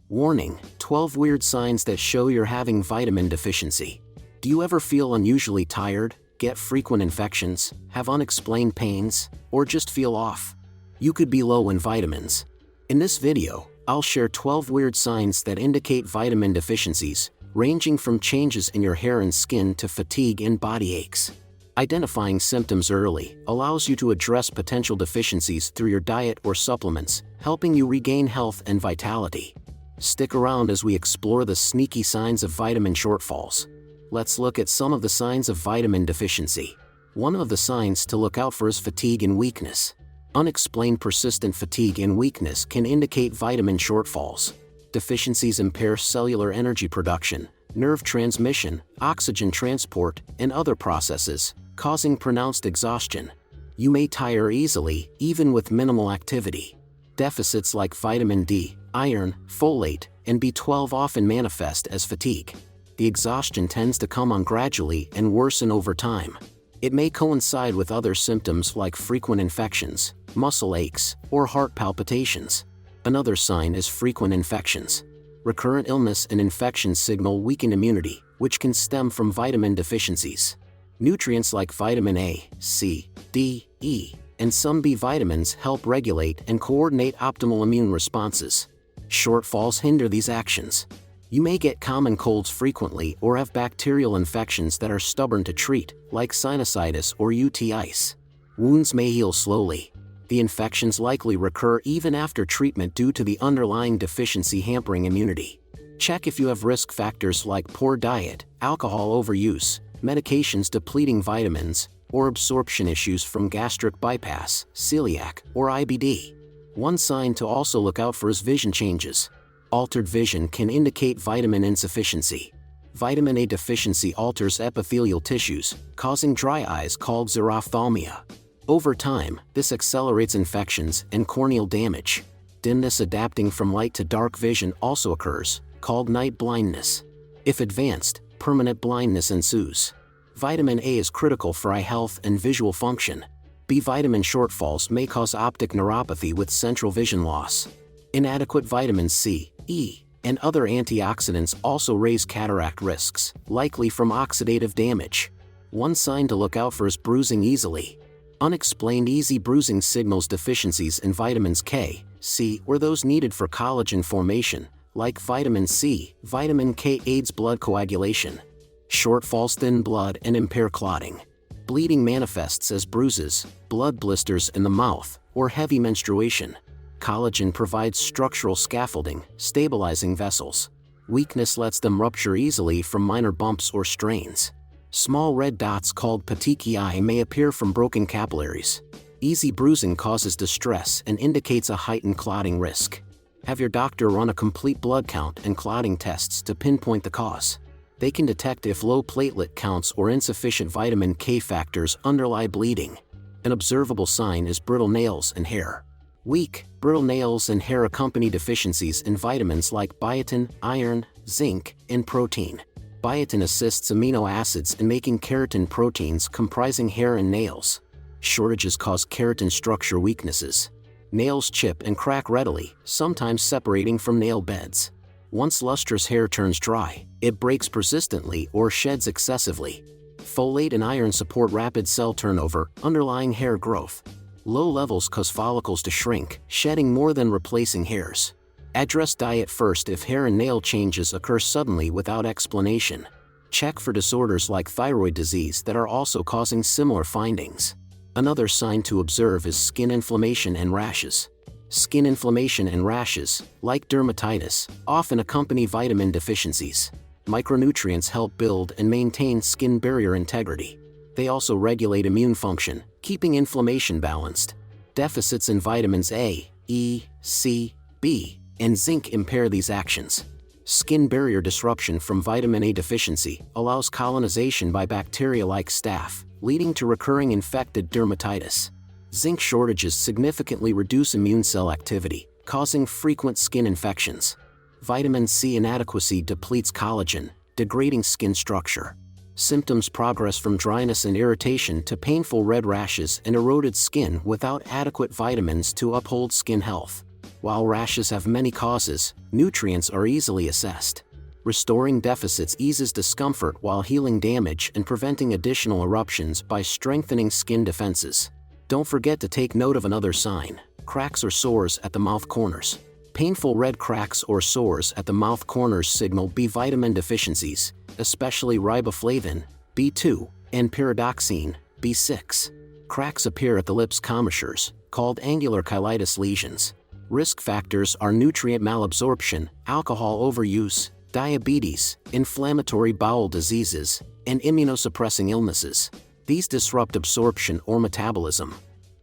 Warning: 12 weird signs that show you're having vitamin deficiency. Do you ever feel unusually tired, get frequent infections, have unexplained pains, or just feel off? You could be low in vitamins. In this video, I'll share 12 weird signs that indicate vitamin deficiencies, ranging from changes in your hair and skin to fatigue and body aches. Identifying symptoms early allows you to address potential deficiencies through your diet or supplements, helping you regain health and vitality. Stick around as we explore the sneaky signs of vitamin shortfalls. Let's look at some of the signs of vitamin deficiency. One of the signs to look out for is fatigue and weakness. Unexplained persistent fatigue and weakness can indicate vitamin shortfalls. Deficiencies impair cellular energy production, nerve transmission, oxygen transport, and other processes, causing pronounced exhaustion. You may tire easily, even with minimal activity. Deficits like vitamin D, iron, folate, and B12 often manifest as fatigue. The exhaustion tends to come on gradually and worsen over time. It may coincide with other symptoms like frequent infections, muscle aches, or heart palpitations. Another sign is frequent infections. Recurrent illness and infections signal weakened immunity, which can stem from vitamin deficiencies. Nutrients like vitamin A, C, D, E, and some B vitamins help regulate and coordinate optimal immune responses. Shortfalls hinder these actions. You may get common colds frequently or have bacterial infections that are stubborn to treat, like sinusitis or UTIs. Wounds may heal slowly. The infections likely recur even after treatment due to the underlying deficiency hampering immunity. Check if you have risk factors like poor diet, alcohol overuse, medications depleting vitamins, or absorption issues from gastric bypass, celiac, or IBD. One sign to also look out for is vision changes. Altered vision can indicate vitamin insufficiency. Vitamin A deficiency alters epithelial tissues, causing dry eyes called xerophthalmia. Over time, this accelerates infections and corneal damage. Dimness adapting from light to dark vision also occurs, called night blindness. If advanced, permanent blindness ensues. Vitamin A is critical for eye health and visual function. B vitamin shortfalls may cause optic neuropathy with central vision loss. Inadequate vitamins C, E, and other antioxidants also raise cataract risks, likely from oxidative damage. One sign to look out for is bruising easily. Unexplained easy bruising signals deficiencies in vitamins K, C, or those needed for collagen formation, like vitamin C. Vitamin K aids blood coagulation. Shortfalls thin blood and impair clotting. Bleeding manifests as bruises, blood blisters in the mouth, or heavy menstruation. Collagen provides structural scaffolding, stabilizing vessels. Weakness lets them rupture easily from minor bumps or strains. Small red dots called petechiae may appear from broken capillaries. Easy bruising causes distress and indicates a heightened clotting risk. Have your doctor run a complete blood count and clotting tests to pinpoint the cause. They can detect if low platelet counts or insufficient vitamin K factors underlie bleeding. An observable sign is brittle nails and hair. Weak, brittle nails and hair accompany deficiencies in vitamins like biotin, iron, zinc, and protein. Biotin assists amino acids in making keratin proteins comprising hair and nails. Shortages cause keratin structure weaknesses. Nails chip and crack readily, sometimes separating from nail beds. Once lustrous hair turns dry, it breaks persistently or sheds excessively. Folate and iron support rapid cell turnover, underlying hair growth. Low levels cause follicles to shrink, shedding more than replacing hairs. Address diet first if hair and nail changes occur suddenly without explanation. Check for disorders like thyroid disease that are also causing similar findings. Another sign to observe is skin inflammation and rashes. Skin inflammation and rashes, like dermatitis, often accompany vitamin deficiencies. Micronutrients help build and maintain skin barrier integrity. They also regulate immune function, keeping inflammation balanced. Deficits in vitamins A, E, C, B, and zinc impair these actions. Skin barrier disruption from vitamin A deficiency allows colonization by bacteria like staph, leading to recurring infected dermatitis. Zinc shortages significantly reduce immune cell activity, causing frequent skin infections. Vitamin C inadequacy depletes collagen, degrading skin structure. Symptoms progress from dryness and irritation to painful red rashes and eroded skin without adequate vitamins to uphold skin health. While rashes have many causes, nutrients are easily assessed. Restoring deficits eases discomfort while healing damage and preventing additional eruptions by strengthening skin defenses. Don't forget to take note of another sign: cracks or sores at the mouth corners. Painful red cracks or sores at the mouth corners signal B vitamin deficiencies, especially riboflavin, B2, and pyridoxine, B6. Cracks appear at the lips' commissures, called angular cheilitis lesions. Risk factors are nutrient malabsorption, alcohol overuse, diabetes, inflammatory bowel diseases, and immunosuppressing illnesses. These disrupt absorption or metabolism.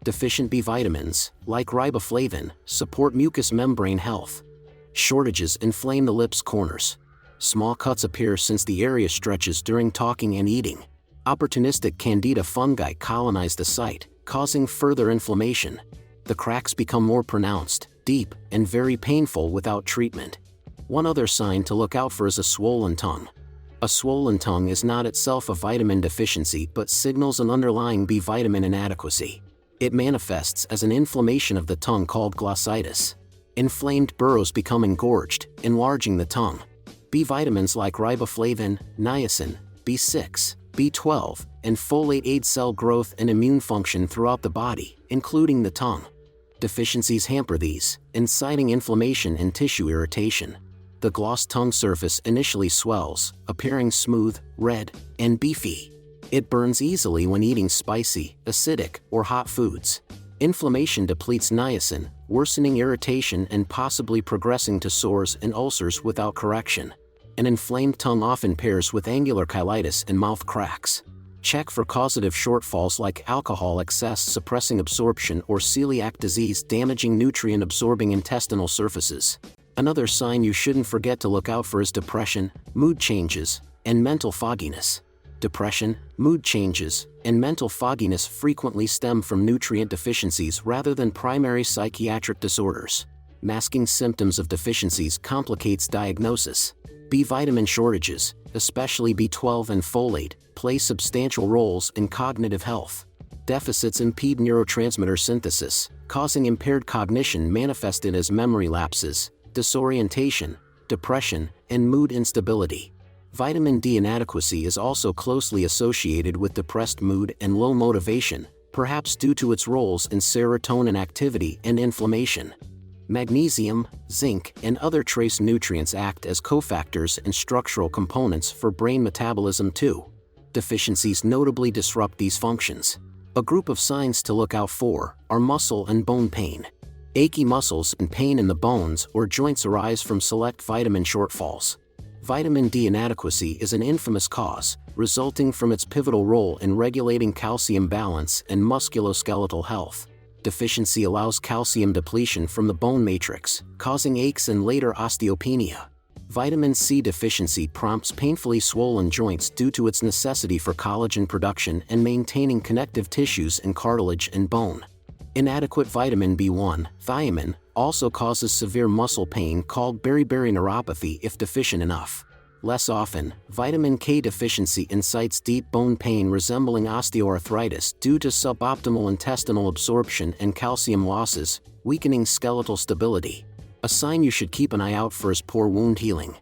Deficient B vitamins, like riboflavin, support mucous membrane health. Shortages inflame the lips' corners. Small cuts appear since the area stretches during talking and eating. Opportunistic candida fungi colonize the site, causing further inflammation. The cracks become more pronounced, deep, and very painful without treatment. One other sign to look out for is a swollen tongue. A swollen tongue is not itself a vitamin deficiency but signals an underlying B vitamin inadequacy. It manifests as an inflammation of the tongue called glossitis. Inflamed burrows become engorged, enlarging the tongue. B vitamins like riboflavin, niacin, B6, B12, and folate aid cell growth and immune function throughout the body, including the tongue. Deficiencies hamper these, inciting inflammation and tissue irritation. The gloss tongue surface initially swells, appearing smooth, red, and beefy. It burns easily when eating spicy, acidic, or hot foods. Inflammation depletes niacin, worsening irritation and possibly progressing to sores and ulcers without correction. An inflamed tongue often pairs with angular cheilitis and mouth cracks. Check for causative shortfalls like alcohol excess suppressing absorption or celiac disease damaging nutrient-absorbing intestinal surfaces. Another sign you shouldn't forget to look out for is depression, mood changes, and mental fogginess. Depression, mood changes, and mental fogginess frequently stem from nutrient deficiencies rather than primary psychiatric disorders. Masking symptoms of deficiencies complicates diagnosis. B vitamin shortages, especially B12 and folate, play substantial roles in cognitive health. Deficits impede neurotransmitter synthesis, causing impaired cognition manifested as memory lapses, disorientation, depression, and mood instability. Vitamin D inadequacy is also closely associated with depressed mood and low motivation, perhaps due to its roles in serotonin activity and inflammation. Magnesium, zinc, and other trace nutrients act as cofactors and structural components for brain metabolism too. Deficiencies notably disrupt these functions. A group of signs to look out for are muscle and bone pain. Achy muscles and pain in the bones or joints arise from select vitamin shortfalls. Vitamin D inadequacy is an infamous cause, resulting from its pivotal role in regulating calcium balance and musculoskeletal health. Deficiency allows calcium depletion from the bone matrix, causing aches and later osteopenia. Vitamin C deficiency prompts painfully swollen joints due to its necessity for collagen production and maintaining connective tissues in cartilage and bone. Inadequate vitamin B1, thiamine, also causes severe muscle pain called beriberi neuropathy if deficient enough. Less often, vitamin K deficiency incites deep bone pain resembling osteoarthritis due to suboptimal intestinal absorption and calcium losses, weakening skeletal stability. A sign you should keep an eye out for is poor wound healing.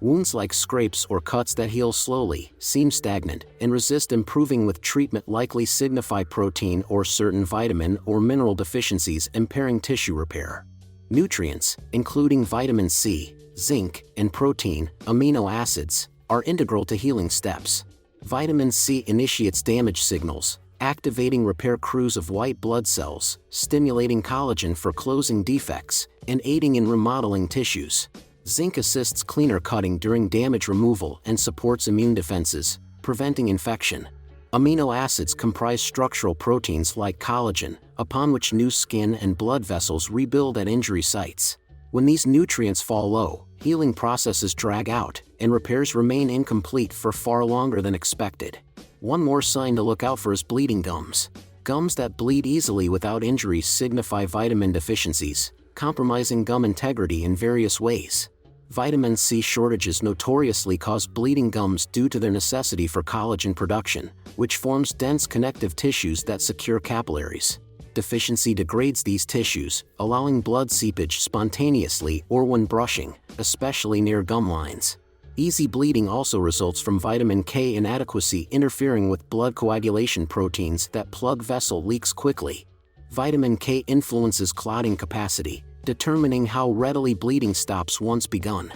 Wounds like scrapes or cuts that heal slowly, seem stagnant, and resist improving with treatment likely signify protein or certain vitamin or mineral deficiencies impairing tissue repair. Nutrients, including vitamin C, zinc, and protein, amino acids, are integral to healing steps. Vitamin C initiates damage signals, activating repair crews of white blood cells, stimulating collagen for closing defects, and aiding in remodeling tissues. Zinc assists cleaner cutting during damage removal and supports immune defenses, preventing infection. Amino acids comprise structural proteins like collagen, upon which new skin and blood vessels rebuild at injury sites. When these nutrients fall low, healing processes drag out, and repairs remain incomplete for far longer than expected. One more sign to look out for is bleeding gums. Gums that bleed easily without injury signify vitamin deficiencies, compromising gum integrity in various ways. Vitamin C shortages notoriously cause bleeding gums due to their necessity for collagen production, which forms dense connective tissues that secure capillaries. Deficiency degrades these tissues, allowing blood seepage spontaneously or when brushing, especially near gum lines. Easy bleeding also results from vitamin K inadequacy interfering with blood coagulation proteins that plug vessel leaks quickly. Vitamin K influences clotting capacity, determining how readily bleeding stops once begun.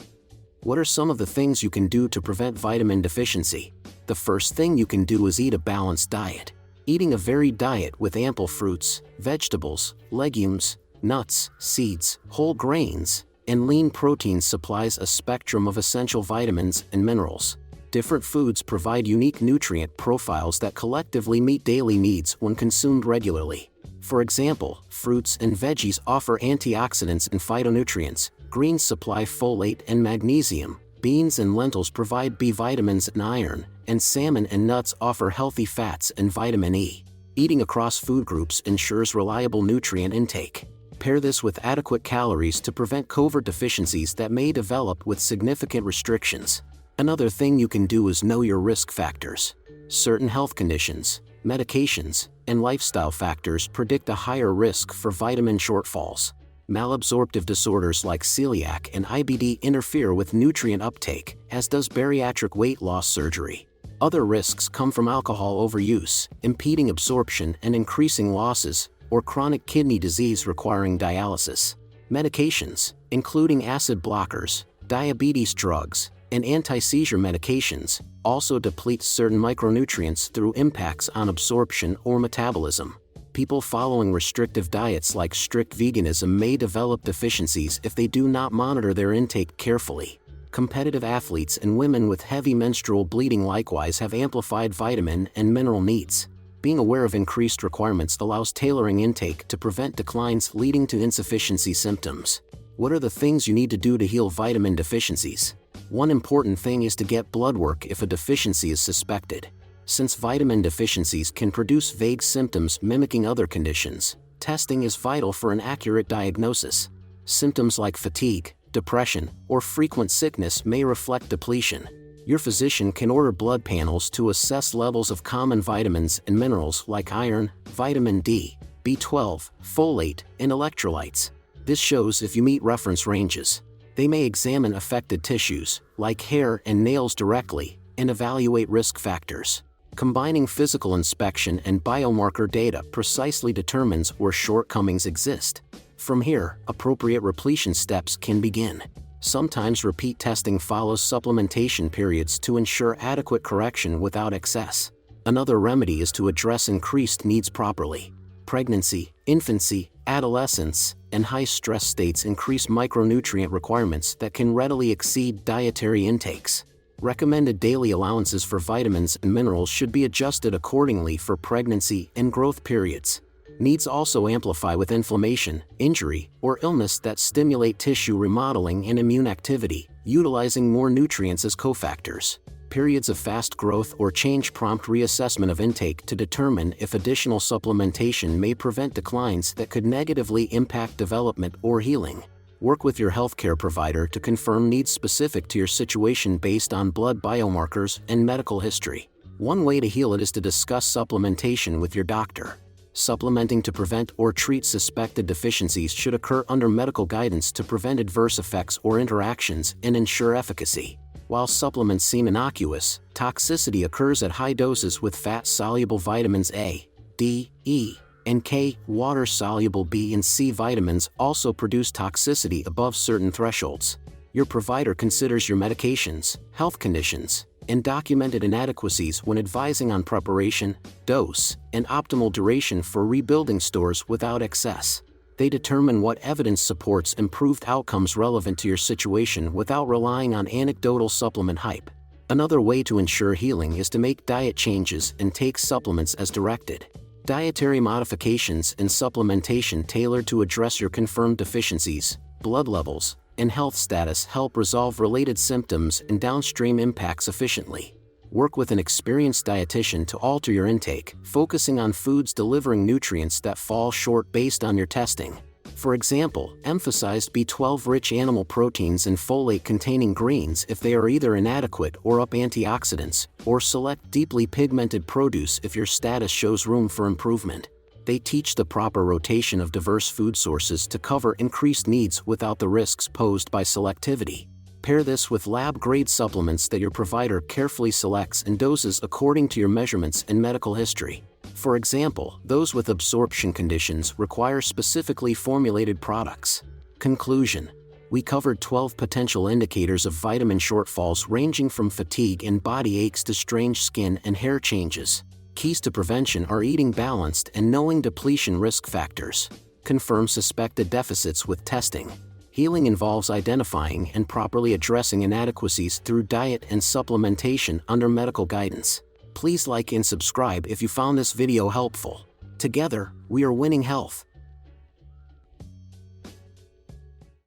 What are some of the things you can do to prevent vitamin deficiency? The first thing you can do is eat a balanced diet. Eating a varied diet with ample fruits, vegetables, legumes, nuts, seeds, whole grains, and lean proteins supplies a spectrum of essential vitamins and minerals. Different foods provide unique nutrient profiles that collectively meet daily needs when consumed regularly. For example, fruits and veggies offer antioxidants and phytonutrients, greens supply folate and magnesium, beans and lentils provide B vitamins and iron, and salmon and nuts offer healthy fats and vitamin E. Eating across food groups ensures reliable nutrient intake. Pair this with adequate calories to prevent covert deficiencies that may develop with significant restrictions. Another thing you can do is know your risk factors. Certain health conditions, medications, and lifestyle factors predict a higher risk for vitamin shortfalls. Malabsorptive disorders like celiac and IBD interfere with nutrient uptake, as does bariatric weight loss surgery. Other risks come from alcohol overuse, impeding absorption and increasing losses, or chronic kidney disease requiring dialysis. Medications, including acid blockers, diabetes drugs, and anti-seizure medications, also deplete certain micronutrients through impacts on absorption or metabolism. People following restrictive diets like strict veganism may develop deficiencies if they do not monitor their intake carefully. Competitive athletes and women with heavy menstrual bleeding likewise have amplified vitamin and mineral needs. Being aware of increased requirements allows tailoring intake to prevent declines leading to insufficiency symptoms. What are the things you need to do to heal vitamin deficiencies? One important thing is to get blood work if a deficiency is suspected. Since vitamin deficiencies can produce vague symptoms mimicking other conditions, testing is vital for an accurate diagnosis. Symptoms like fatigue, depression, or frequent sickness may reflect depletion. Your physician can order blood panels to assess levels of common vitamins and minerals like iron, vitamin D, B12, folate, and electrolytes. This shows if you meet reference ranges. They may examine affected tissues, like hair and nails directly, and evaluate risk factors. Combining physical inspection and biomarker data precisely determines where shortcomings exist. From here, appropriate repletion steps can begin. Sometimes repeat testing follows supplementation periods to ensure adequate correction without excess. Another remedy is to address increased needs properly. Pregnancy, infancy, adolescence, and high-stress states increase micronutrient requirements that can readily exceed dietary intakes. Recommended daily allowances for vitamins and minerals should be adjusted accordingly for pregnancy and growth periods. Needs also amplify with inflammation, injury, or illness that stimulate tissue remodeling and immune activity, utilizing more nutrients as cofactors. Periods of fast growth or change prompt reassessment of intake to determine if additional supplementation may prevent declines that could negatively impact development or healing. Work with your healthcare provider to confirm needs specific to your situation based on blood biomarkers and medical history. One way to heal it is to discuss supplementation with your doctor. Supplementing to prevent or treat suspected deficiencies should occur under medical guidance to prevent adverse effects or interactions and ensure efficacy. While supplements seem innocuous, toxicity occurs at high doses with fat-soluble vitamins A, D, E, and K. Water-soluble B and C vitamins also produce toxicity above certain thresholds. Your provider considers your medications, health conditions, and documented inadequacies when advising on preparation, dose, and optimal duration for rebuilding stores without excess. They determine what evidence supports improved outcomes relevant to your situation without relying on anecdotal supplement hype. Another way to ensure healing is to make diet changes and take supplements as directed. Dietary modifications and supplementation tailored to address your confirmed deficiencies, blood levels, and health status help resolve related symptoms and downstream impacts efficiently. Work with an experienced dietitian to alter your intake, focusing on foods delivering nutrients that fall short based on your testing. For example, emphasize B12-rich animal proteins and folate-containing greens if they are either inadequate or up antioxidants, or select deeply pigmented produce if your status shows room for improvement. They teach the proper rotation of diverse food sources to cover increased needs without the risks posed by selectivity. Pair this with lab-grade supplements that your provider carefully selects and doses according to your measurements and medical history. For example, those with absorption conditions require specifically formulated products. Conclusion: we covered 12 potential indicators of vitamin shortfalls ranging from fatigue and body aches to strange skin and hair changes. Keys to prevention are eating balanced and knowing depletion risk factors. Confirm suspected deficits with testing. Healing involves identifying and properly addressing inadequacies through diet and supplementation under medical guidance. Please like and subscribe if you found this video helpful. Together, we are winning health.